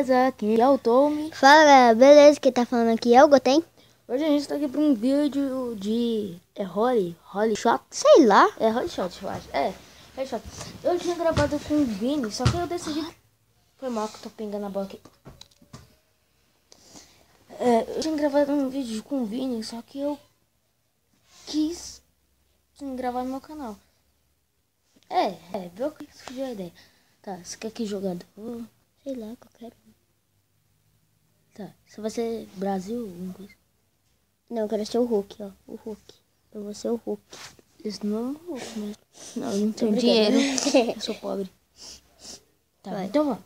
beleza? Aqui é o Tommy. Fala galera, beleza? Quem tá falando aqui é o Goten. Hoje a gente tá aqui pra um vídeo de... Holy Shot? Sei lá. É Holy Shot, eu acho. Holy Shot. Eu tinha gravado com o Vini, só que eu decidi... Foi mal que eu tô pingando a bola aqui. Eu tinha gravado um vídeo com o Vini, só que eu quis gravar no meu canal. Viu que surgiu a ideia. Tá, você quer que jogando? Sei lá, qualquer um. Tá, você vai ser Brasil? Alguma coisa? Não, eu quero ser o Hulk, ó. O Hulk. Eu vou ser o Hulk. Isso não é um Hulk, né? Não, eu não tenho Obrigada. dinheiro. Eu sou pobre. Tá, Vai. então vamos.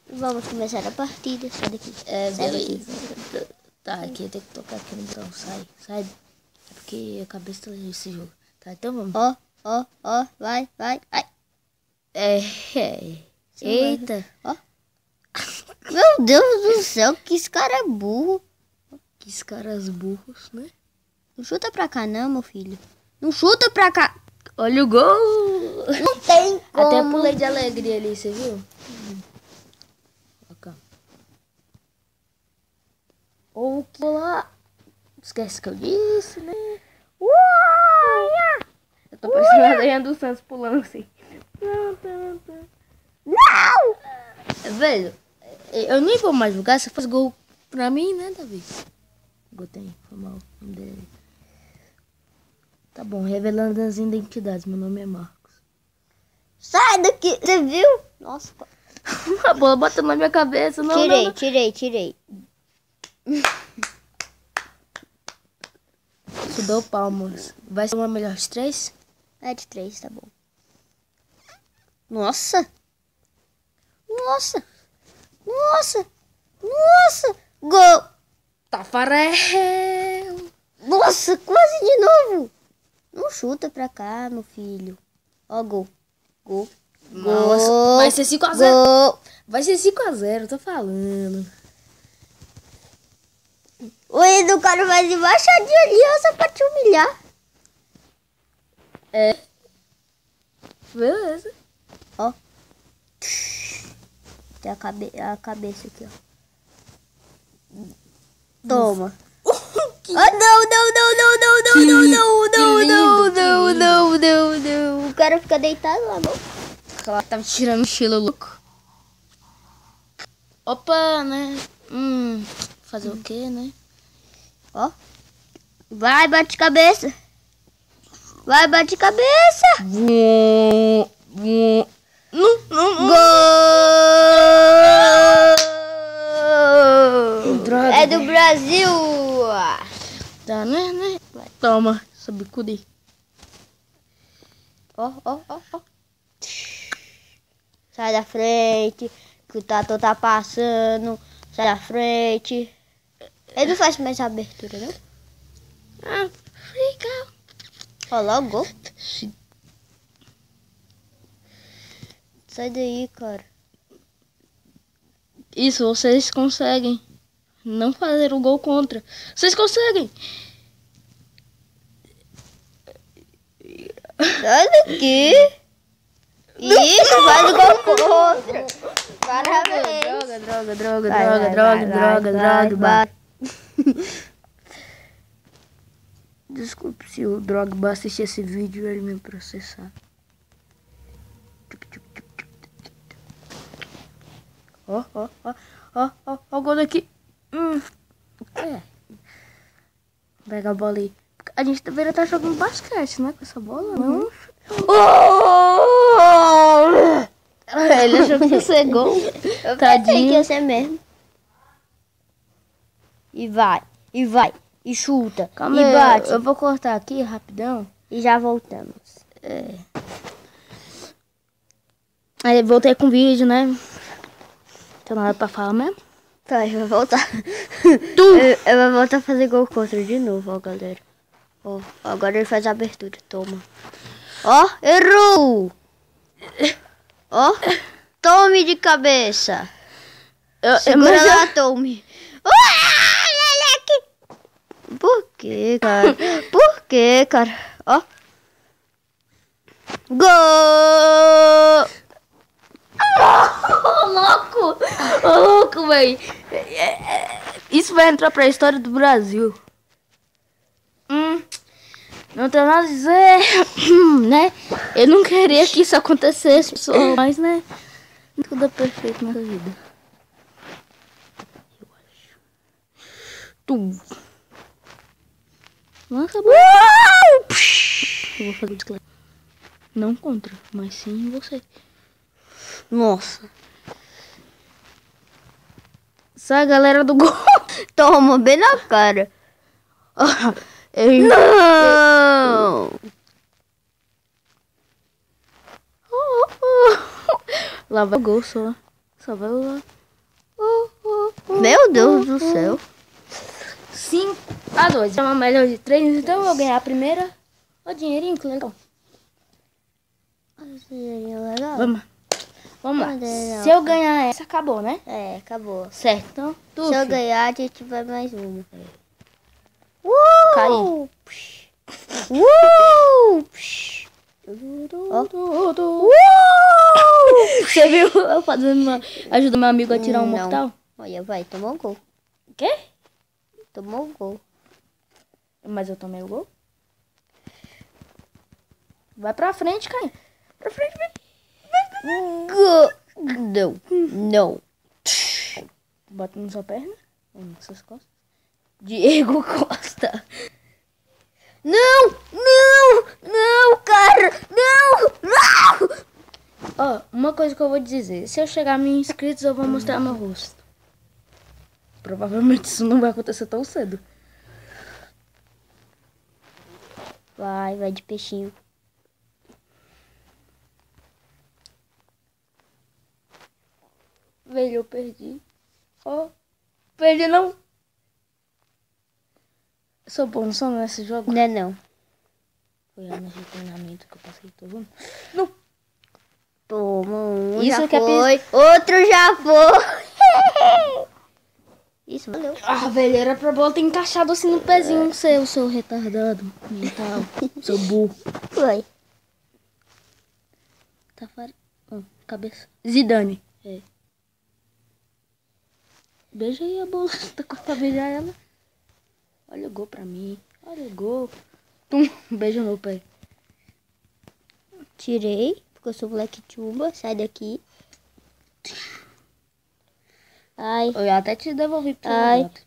Vamos começar a partida. Sai daqui. Sai Beleza. daqui. Tá, aqui tem que tocar aqui no botão. Sai. É porque a cabeça tá esse jogo. Tá, então vamos. Ó. Vai. Ai. Eita. Ó. Meu Deus do céu, que esse cara é burro. Que os caras burros, né? Não chuta pra cá não, meu filho. Não chuta pra cá. Olha o gol! Não tem como. Até pulei de alegria ali, você viu? Ó, ou que lá. Esquece que eu disse, né? Eu tô parecendo a Adriana dos Santos pulando assim. Não! Velho, eu nem vou mais jogar. Você faz gol pra mim, né, Davi? Gotem, foi mal. O nome dele. Tá bom, revelando as identidades. Meu nome é Marcos. Sai daqui. Você viu? Nossa. A bola bateu na minha cabeça. Não, Tirei. Te dou palmas. Vai ser uma melhor de 3? É de 3, tá bom. Nossa. Gol. Tafarel. Nossa, quase de novo. Não chuta pra cá, meu filho. Ó, gol. Nossa, vai ser 5x0. Gol. Vai ser 5x0, tô falando. O Edu, cara, vai embaixadinho ali, ó, só pra te humilhar. Beleza. Ó. Tem a cabeça aqui, ó. Toma. Não. O cara fica deitado lá, não. Ela tava tirando um estilo louco. Opa, né? Fazer o quê, né? Ó. Vai, bate cabeça. Não. Gol! Droga. É do Brasil. Tá, né? Toma, essa bicuda aí. Ó. Sai da frente, que o Tatu tá passando. Sai da frente. Ele não faz mais abertura, não? Legal. Ó, logo. Sai daí, cara. Isso, vocês conseguem. Não fazer o gol contra. Vocês conseguem. Sai daqui. Isso, faz o gol contra. Parabéns. Droga. Vai. Desculpe se o Drogba assistir esse vídeo e ele me processar. Ó, o gol daqui. Pega a bola aí. A gente deveria estar jogando basquete, né? Com essa bola, não? Ele achou que ia ser gol. Eu pensei Tadinho. que ia ser mesmo. E vai. E chuta. Calma e aí, bate. eu vou cortar aqui rapidão. E já voltamos. Aí voltei com o vídeo, né? Tem nada pra falar mesmo? Tá, eu vou voltar. Eu vou voltar a fazer gol contra de novo, ó, galera. Ó, agora ele faz a abertura. Toma. Ó, errou. Ó, tome de cabeça. Segura lá, tome. Por que, cara? Ó. Gol! Ô, louco! Ô, louco, velho! Isso vai entrar pra história do Brasil. Não tenho nada a dizer, né? Eu não queria que isso acontecesse, pessoal, mas, né? Tudo é perfeito nessa vida. Eu acho. Lança a bola. Eu vou fazer bicicleta. Não contra, mas sim você. Nossa. Sai a galera do gol. Toma, bem na cara. Não! Lá vai o gol só. Só vai lá. Meu Deus do céu. 5-2. É uma melhor de 3, então eu vou ganhar a primeira. Ó, dinheirinho, que legal. Vamos lá. Se eu ganhar essa, acabou, né? É, acabou. Certo, então. Se eu ganhar, a gente vai mais uma. Caiu. Você viu eu fazendo ajudando meu amigo a tirar um mortal? Olha, vai, tomou um gol. O quê? Tomou um gol. Mas eu tomei o gol. Vai pra frente, Caio. Pra frente, vai. Não. Bota na sua perna. Nas suas costas. Diego Costa. Não, cara. Não. Ó, uma coisa que eu vou dizer. Se eu chegar a 1000 inscritos, eu vou mostrar meu rosto. Provavelmente isso não vai acontecer tão cedo. Vai de peixinho. Velho, eu perdi. Ó, perdi não. Eu sou bom só nesse jogo. Não. Foi anos de treinamento que eu passei todo. Não. Toma um, Isso já que foi. Outro já foi. Isso, valeu. Ah, velho, era pra bola ter encaixado assim no pezinho seu retardado mental, seu burro. Foi. Tá fora. Cabeça. Zidane. É. Beija aí a bola. Tá pra beijar ela. Olha o gol pra mim. Olha o gol. Beijo no pé. Tirei, porque eu sou moleque tuba. Sai daqui. Ai. Eu até te devolvi pro Ai. seu gato.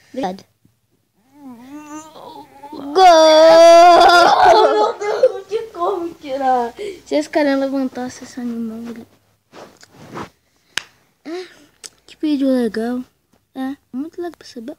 Obrigada. Gol! Meu Deus, não tinha como tirar. Se esse cara levantasse esse animal. Que vídeo legal. É, muito legal pra saber.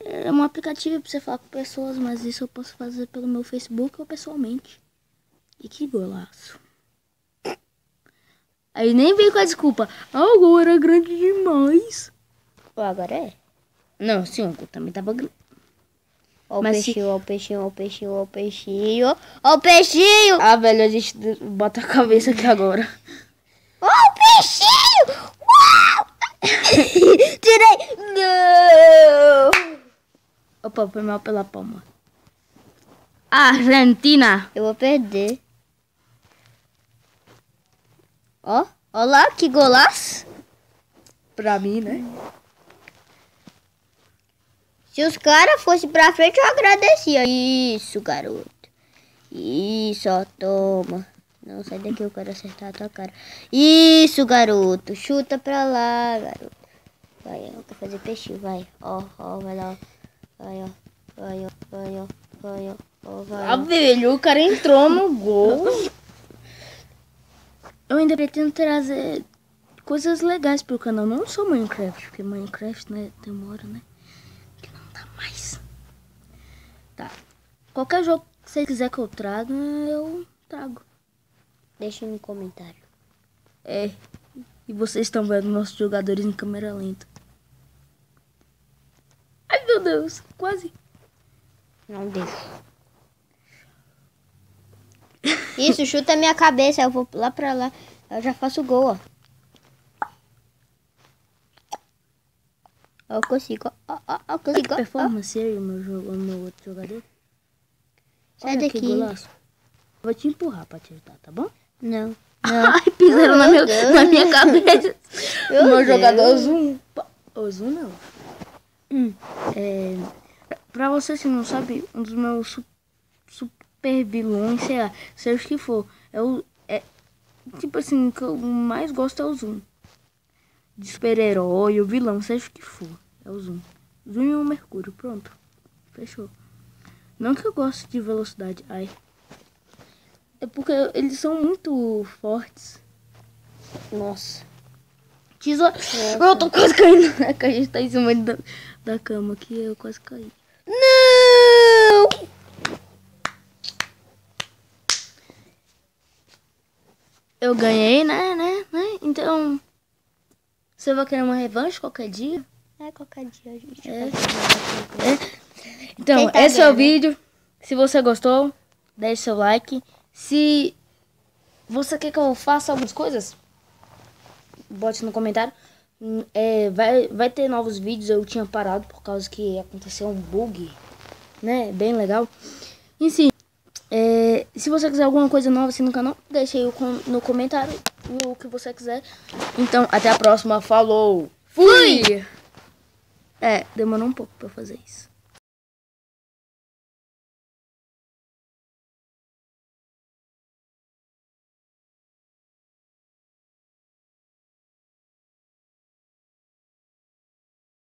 É um aplicativo pra você falar com pessoas, mas isso eu posso fazer pelo meu Facebook ou pessoalmente. E que golaço. Aí nem vem com a desculpa. Ah, o gol era grande demais. Agora é. Não, sim, o gol também tava grande. Ó o Mas peixinho, ó o peixinho, ó o peixinho, ó o peixinho. Ó o peixinho! Ah, velho, a gente bota a cabeça aqui agora. Ó o peixinho! Uau! Tirei! Não! Opa, foi mal pela palma. Argentina. Eu vou perder. Ó lá, que golaço. Pra mim, né? Se os caras fossem pra frente, eu agradecia. Isso, garoto. Isso, ó, toma. Não, sai daqui, eu quero acertar a tua cara. Isso, garoto. Chuta pra lá, garoto. Vai, eu quero fazer peixinho, vai. Ó, vai lá, ó. Vai, ó. Vai, ó. Vai, ó. Vai, Ah, velho, o cara entrou no gol. Eu ainda pretendo trazer coisas legais pro canal. Não só Minecraft, porque Minecraft, né, demora, né? Que não dá mais. Tá. Qualquer jogo que você quiser que eu traga, eu trago. Deixa no comentário. É. E vocês estão vendo nossos jogadores em câmera lenta. Ai, meu Deus. Quase. Não deixa. Isso, chuta a minha cabeça. Eu vou lá pra lá. Eu já faço gol, ó. Eu consigo. Eu consigo. Performance aí, o meu outro jogador. Sai Olha daqui. que golaço. Vou te empurrar pra te ajudar, tá bom? Não. Ai, pisaram na Meu Deus. minha cabeça. Meu O meu Deus. jogador Zoom. O Zoom não. Pra você que não sabe, um dos meus super vilões, sei lá, seja o que for, tipo assim, o que eu mais gosto é o Zoom. De super-herói, o vilão, seja o que for, é o Zoom. Zoom e o Mercúrio, pronto. Fechou. Não que eu goste de velocidade, ai. É porque eles são muito fortes. Nossa. Tesoura. Eu tô quase caindo. É que a gente tá em cima da cama aqui, eu quase caí. Não! Eu ganhei, né? Então, você vai querer uma revanche qualquer dia? Qualquer dia a gente É. vai. Então, Quem tá esse é o ganhando? vídeo. Se você gostou, deixe seu like. Se você quer que eu faça algumas coisas, bote no comentário. Vai ter novos vídeos. Eu tinha parado por causa que aconteceu um bug, né? Bem legal. Enfim, se você quiser alguma coisa nova assim no canal, deixe aí no comentário o que você quiser. Então, até a próxima. Falou! Fui! Demorou um pouco pra fazer isso.